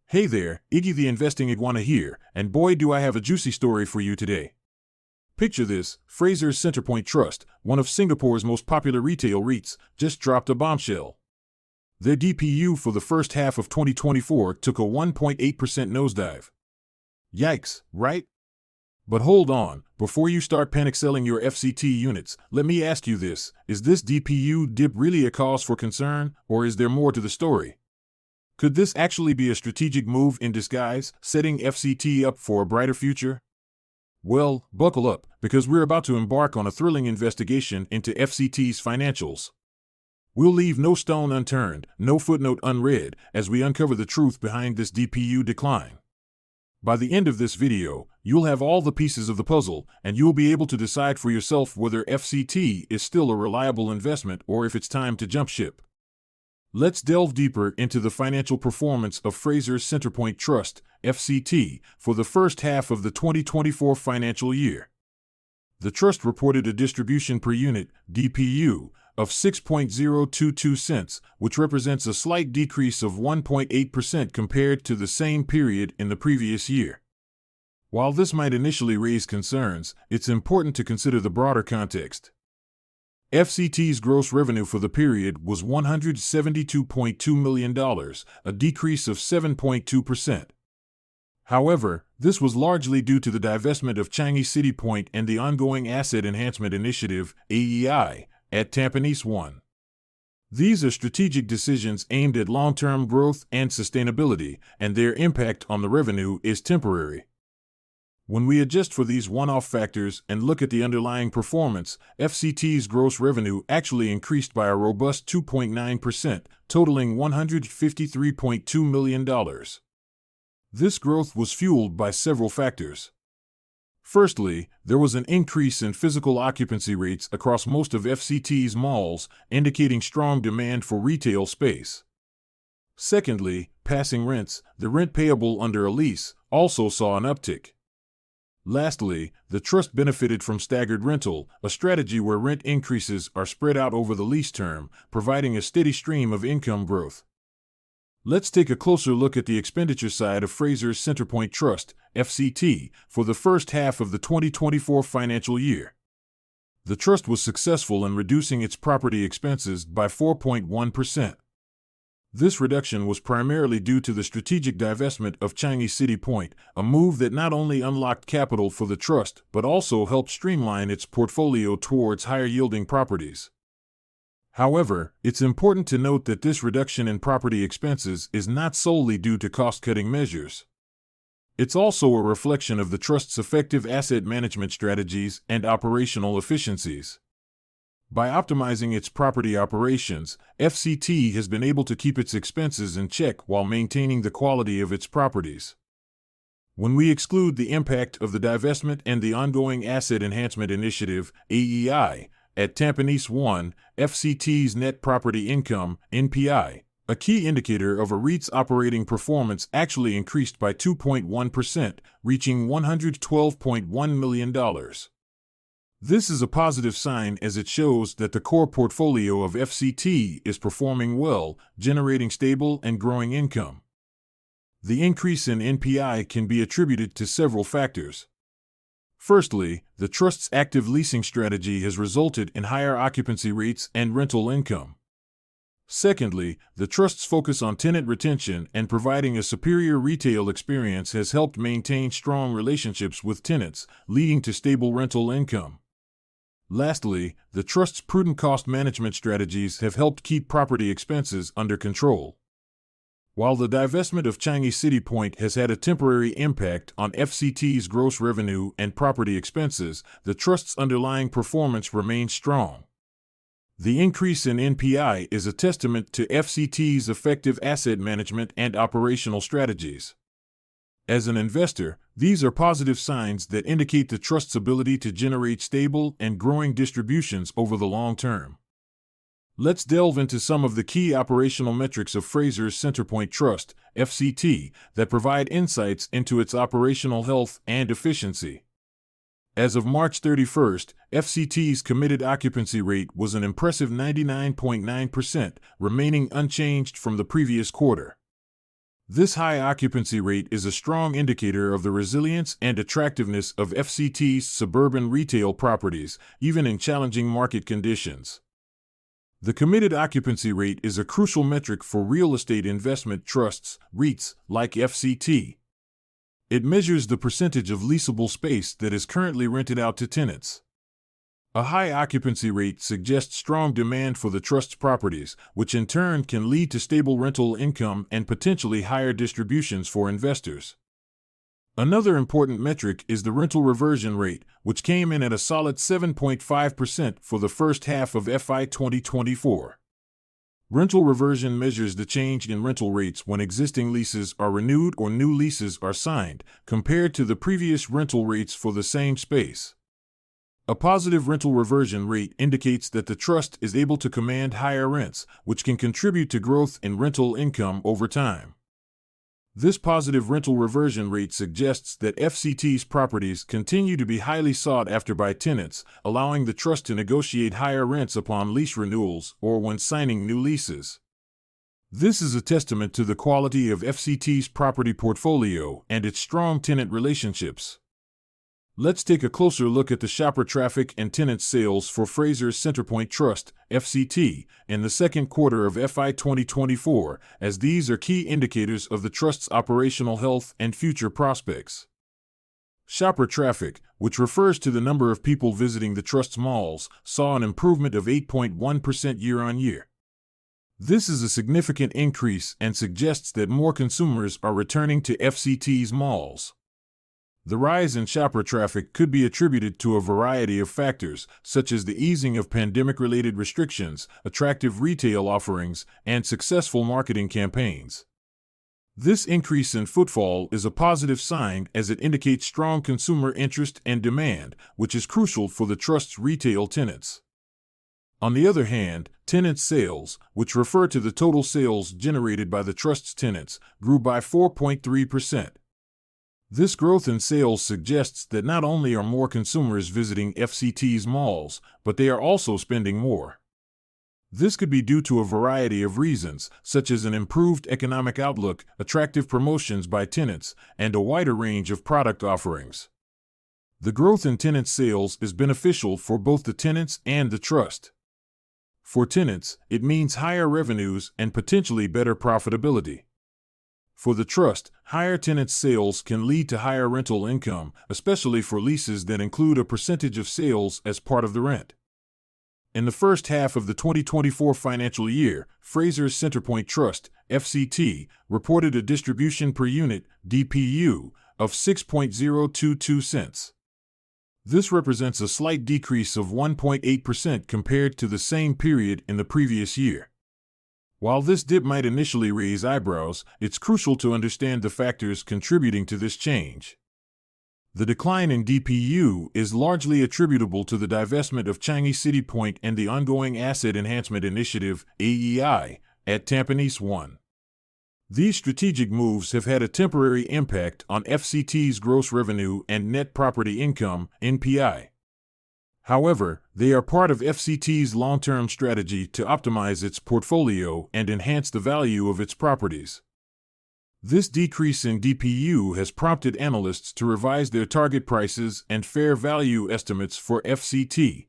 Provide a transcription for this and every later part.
Hey there, Iggy the Investing Iguana here, and boy do I have a juicy story for you today. Picture this, Frasers Centrepoint Trust, one of Singapore's most popular retail REITs, just dropped a bombshell. Their DPU for the first half of 2024 took a 1.8% nosedive. Yikes, right? But hold on, before you start panic selling your FCT units, let me ask you this, is this DPU dip really a cause for concern, or is there more to the story? Could this actually be a strategic move in disguise, setting FCT up for a brighter future? Well, buckle up, because we're about to embark on a thrilling investigation into FCT's financials. We'll leave no stone unturned, no footnote unread, as we uncover the truth behind this DPU decline. By the end of this video, you'll have all the pieces of the puzzle, and you'll be able to decide for yourself whether FCT is still a reliable investment or if it's time to jump ship. Let's delve deeper into the financial performance of Frasers Centrepoint Trust, FCT, for the first half of the 2024 financial year. The trust reported a distribution per unit, DPU, of 6.022 cents, which represents a slight decrease of 1.8% compared to the same period in the previous year. While this might initially raise concerns, it's important to consider the broader context. FCT's gross revenue for the period was $172.2 million, a decrease of 7.2%. However, this was largely due to the divestment of Changi Citypoint and the ongoing Asset Enhancement Initiative, AEI, at Tampines 1. These are strategic decisions aimed at long-term growth and sustainability, and their impact on the revenue is temporary. When we adjust for these one-off factors and look at the underlying performance, FCT's gross revenue actually increased by a robust 2.9%, totaling $153.2 million. This growth was fueled by several factors. Firstly, there was an increase in physical occupancy rates across most of FCT's malls, indicating strong demand for retail space. Secondly, passing rents, the rent payable under a lease, also saw an uptick. Lastly, the trust benefited from staggered rental, a strategy where rent increases are spread out over the lease term, providing a steady stream of income growth. Let's take a closer look at the expenditure side of Frasers Centrepoint Trust, FCT, for the first half of the 2024 financial year. The trust was successful in reducing its property expenses by 4.1%. This reduction was primarily due to the strategic divestment of Changi Citypoint, a move that not only unlocked capital for the trust but also helped streamline its portfolio towards higher-yielding properties. However, it's important to note that this reduction in property expenses is not solely due to cost-cutting measures. It's also a reflection of the trust's effective asset management strategies and operational efficiencies. By optimizing its property operations, FCT has been able to keep its expenses in check while maintaining the quality of its properties. When we exclude the impact of the divestment and the ongoing Asset Enhancement Initiative, AEI, at Tampines 1, FCT's net property income, NPI, a key indicator of a REIT's operating performance, actually increased by 2.1%, reaching $112.1 million. This is a positive sign as it shows that the core portfolio of FCT is performing well, generating stable and growing income. The increase in NPI can be attributed to several factors. Firstly, the trust's active leasing strategy has resulted in higher occupancy rates and rental income. Secondly, the trust's focus on tenant retention and providing a superior retail experience has helped maintain strong relationships with tenants, leading to stable rental income. Lastly, the trust's prudent cost management strategies have helped keep property expenses under control. While the divestment of Changi Citypoint has had a temporary impact on FCT's gross revenue and property expenses, the trust's underlying performance remains strong. The increase in NPI is a testament to FCT's effective asset management and operational strategies. As an investor, these are positive signs that indicate the trust's ability to generate stable and growing distributions over the long term. Let's delve into some of the key operational metrics of Frasers Centrepoint Trust, FCT, that provide insights into its operational health and efficiency. As of March 31st, FCT's committed occupancy rate was an impressive 99.9%, remaining unchanged from the previous quarter. This high occupancy rate is a strong indicator of the resilience and attractiveness of FCT's suburban retail properties, even in challenging market conditions. The committed occupancy rate is a crucial metric for real estate investment trusts, REITs, like FCT. It measures the percentage of leasable space that is currently rented out to tenants. A high occupancy rate suggests strong demand for the trust's properties, which in turn can lead to stable rental income and potentially higher distributions for investors. Another important metric is the rental reversion rate, which came in at a solid 7.5% for the first half of FY 2024. Rental reversion measures the change in rental rates when existing leases are renewed or new leases are signed, compared to the previous rental rates for the same space. A positive rental reversion rate indicates that the trust is able to command higher rents, which can contribute to growth in rental income over time. This positive rental reversion rate suggests that FCT's properties continue to be highly sought after by tenants, allowing the trust to negotiate higher rents upon lease renewals or when signing new leases. This is a testament to the quality of FCT's property portfolio and its strong tenant relationships. Let's take a closer look at the shopper traffic and tenant sales for Frasers Centrepoint Trust, FCT, in the second quarter of FY 2024, as these are key indicators of the trust's operational health and future prospects. Shopper traffic, which refers to the number of people visiting the trust's malls, saw an improvement of 8.1% year-on-year. This is a significant increase and suggests that more consumers are returning to FCT's malls. The rise in shopper traffic could be attributed to a variety of factors, such as the easing of pandemic-related restrictions, attractive retail offerings, and successful marketing campaigns. This increase in footfall is a positive sign as it indicates strong consumer interest and demand, which is crucial for the trust's retail tenants. On the other hand, tenant sales, which refer to the total sales generated by the trust's tenants, grew by 4.3%. This growth in sales suggests that not only are more consumers visiting FCT's malls, but they are also spending more. This could be due to a variety of reasons, such as an improved economic outlook, attractive promotions by tenants, and a wider range of product offerings. The growth in tenant sales is beneficial for both the tenants and the trust. For tenants, it means higher revenues and potentially better profitability. For the trust, higher tenant sales can lead to higher rental income, especially for leases that include a percentage of sales as part of the rent. In the first half of the 2024 financial year, Frasers Centrepoint Trust, FCT, reported a distribution per unit, DPU, of 6.022 cents. This represents a slight decrease of 1.8% compared to the same period in the previous year. While this dip might initially raise eyebrows, it's crucial to understand the factors contributing to this change. The decline in DPU is largely attributable to the divestment of Changi City Point and the ongoing Asset Enhancement Initiative, AEI, at Tampines 1. These strategic moves have had a temporary impact on FCT's gross revenue and net property income, NPI. However, they are part of FCT's long-term strategy to optimize its portfolio and enhance the value of its properties. This decrease in DPU has prompted analysts to revise their target prices and fair value estimates for FCT.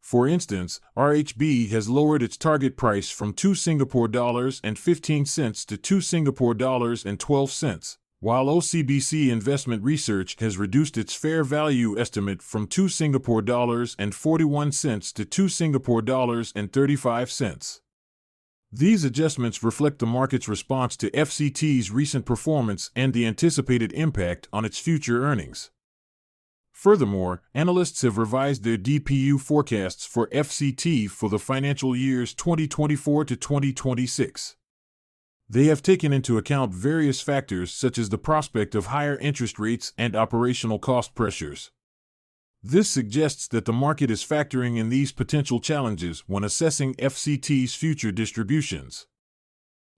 For instance, RHB has lowered its target price from $2.15 to $2.12, while OCBC Investment Research has reduced its fair value estimate from $2.41 to $2.35. These adjustments reflect the market's response to FCT's recent performance and the anticipated impact on its future earnings. Furthermore, analysts have revised their DPU forecasts for FCT for the financial years 2024 to 2026. They have taken into account various factors such as the prospect of higher interest rates and operational cost pressures. This suggests that the market is factoring in these potential challenges when assessing FCT's future distributions.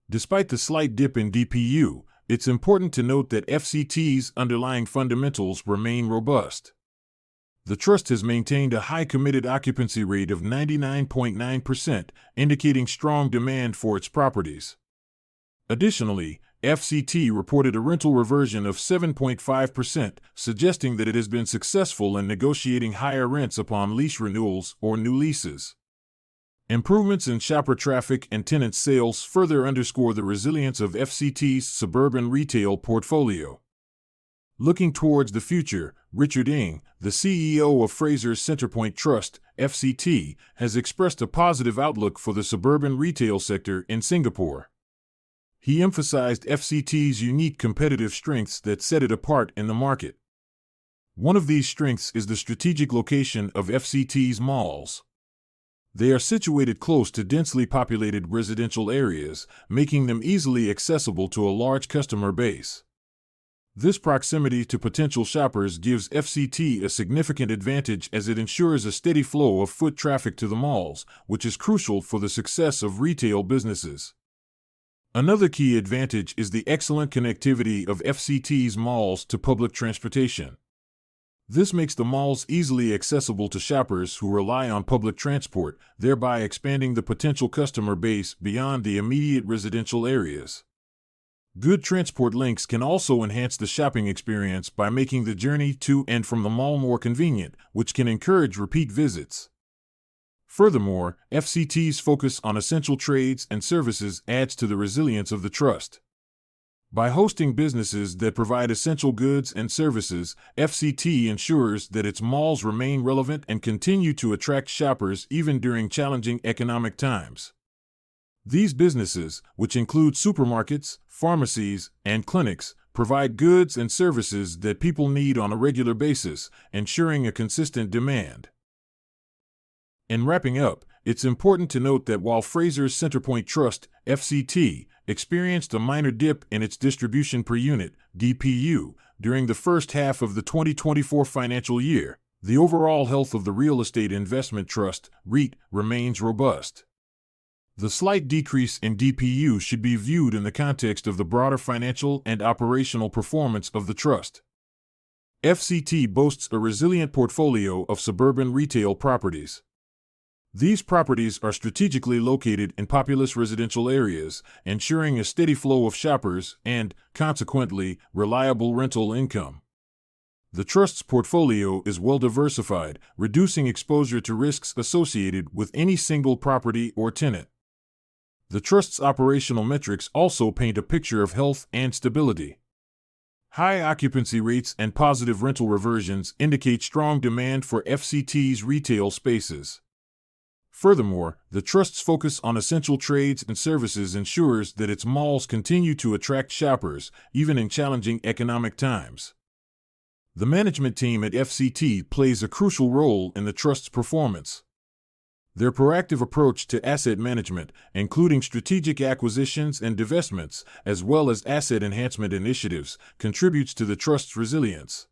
Despite the slight dip in DPU, it's important to note that FCT's underlying fundamentals remain robust. The trust has maintained a high committed occupancy rate of 99.9%, indicating strong demand for its properties. Additionally, FCT reported a rental reversion of 7.5%, suggesting that it has been successful in negotiating higher rents upon lease renewals or new leases. Improvements in shopper traffic and tenant sales further underscore the resilience of FCT's suburban retail portfolio. Looking towards the future, Richard Ng, the CEO of Frasers Centrepoint Trust, FCT, has expressed a positive outlook for the suburban retail sector in Singapore. He emphasized FCT's unique competitive strengths that set it apart in the market. One of these strengths is the strategic location of FCT's malls. They are situated close to densely populated residential areas, making them easily accessible to a large customer base. This proximity to potential shoppers gives FCT a significant advantage as it ensures a steady flow of foot traffic to the malls, which is crucial for the success of retail businesses. Another key advantage is the excellent connectivity of FCT's malls to public transportation. This makes the malls easily accessible to shoppers who rely on public transport, thereby expanding the potential customer base beyond the immediate residential areas. Good transport links can also enhance the shopping experience by making the journey to and from the mall more convenient, which can encourage repeat visits. Furthermore, FCT's focus on essential trades and services adds to the resilience of the trust. By hosting businesses that provide essential goods and services, FCT ensures that its malls remain relevant and continue to attract shoppers even during challenging economic times. These businesses, which include supermarkets, pharmacies, and clinics, provide goods and services that people need on a regular basis, ensuring a consistent demand. In wrapping up, it's important to note that while Frasers Centrepoint Trust, FCT, experienced a minor dip in its distribution per unit, DPU, during the first half of the 2024 financial year, the overall health of the Real Estate Investment Trust, REIT, remains robust. The slight decrease in DPU should be viewed in the context of the broader financial and operational performance of the trust. FCT boasts a resilient portfolio of suburban retail properties. These properties are strategically located in populous residential areas, ensuring a steady flow of shoppers and, consequently, reliable rental income. The trust's portfolio is well diversified, reducing exposure to risks associated with any single property or tenant. The trust's operational metrics also paint a picture of health and stability. High occupancy rates and positive rental reversions indicate strong demand for FCT's retail spaces. Furthermore, the trust's focus on essential trades and services ensures that its malls continue to attract shoppers, even in challenging economic times. The management team at FCT plays a crucial role in the trust's performance. Their proactive approach to asset management, including strategic acquisitions and divestments, as well as asset enhancement initiatives, contributes to the trust's resilience.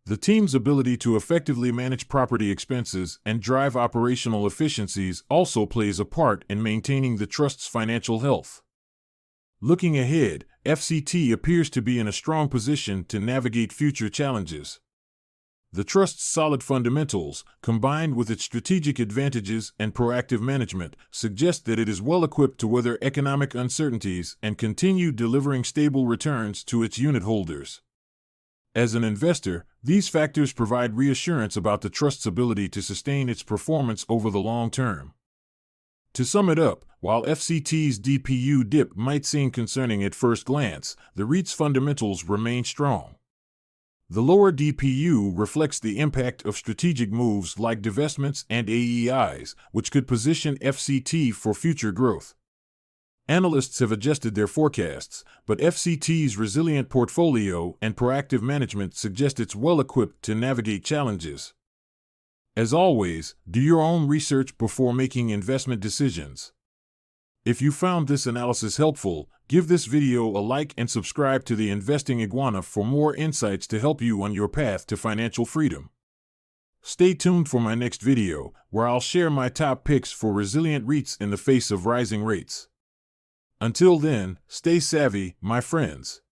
The team's ability to effectively manage property expenses and drive operational efficiencies also plays a part in maintaining the trust's financial health. Looking ahead, FCT appears to be in a strong position to navigate future challenges. The trust's solid fundamentals, combined with its strategic advantages and proactive management, suggest that it is well equipped to weather economic uncertainties and continue delivering stable returns to its unit holders. As an investor, these factors provide reassurance about the trust's ability to sustain its performance over the long term. To sum it up, while FCT's DPU dip might seem concerning at first glance, the REIT's fundamentals remain strong. The lower DPU reflects the impact of strategic moves like divestments and AEIs, which could position FCT for future growth. Analysts have adjusted their forecasts, but FCT's resilient portfolio and proactive management suggest it's well equipped to navigate challenges. As always, do your own research before making investment decisions. If you found this analysis helpful, give this video a like and subscribe to the Investing Iguana for more insights to help you on your path to financial freedom. Stay tuned for my next video, where I'll share my top picks for resilient REITs in the face of rising rates. Until then, stay savvy, my friends.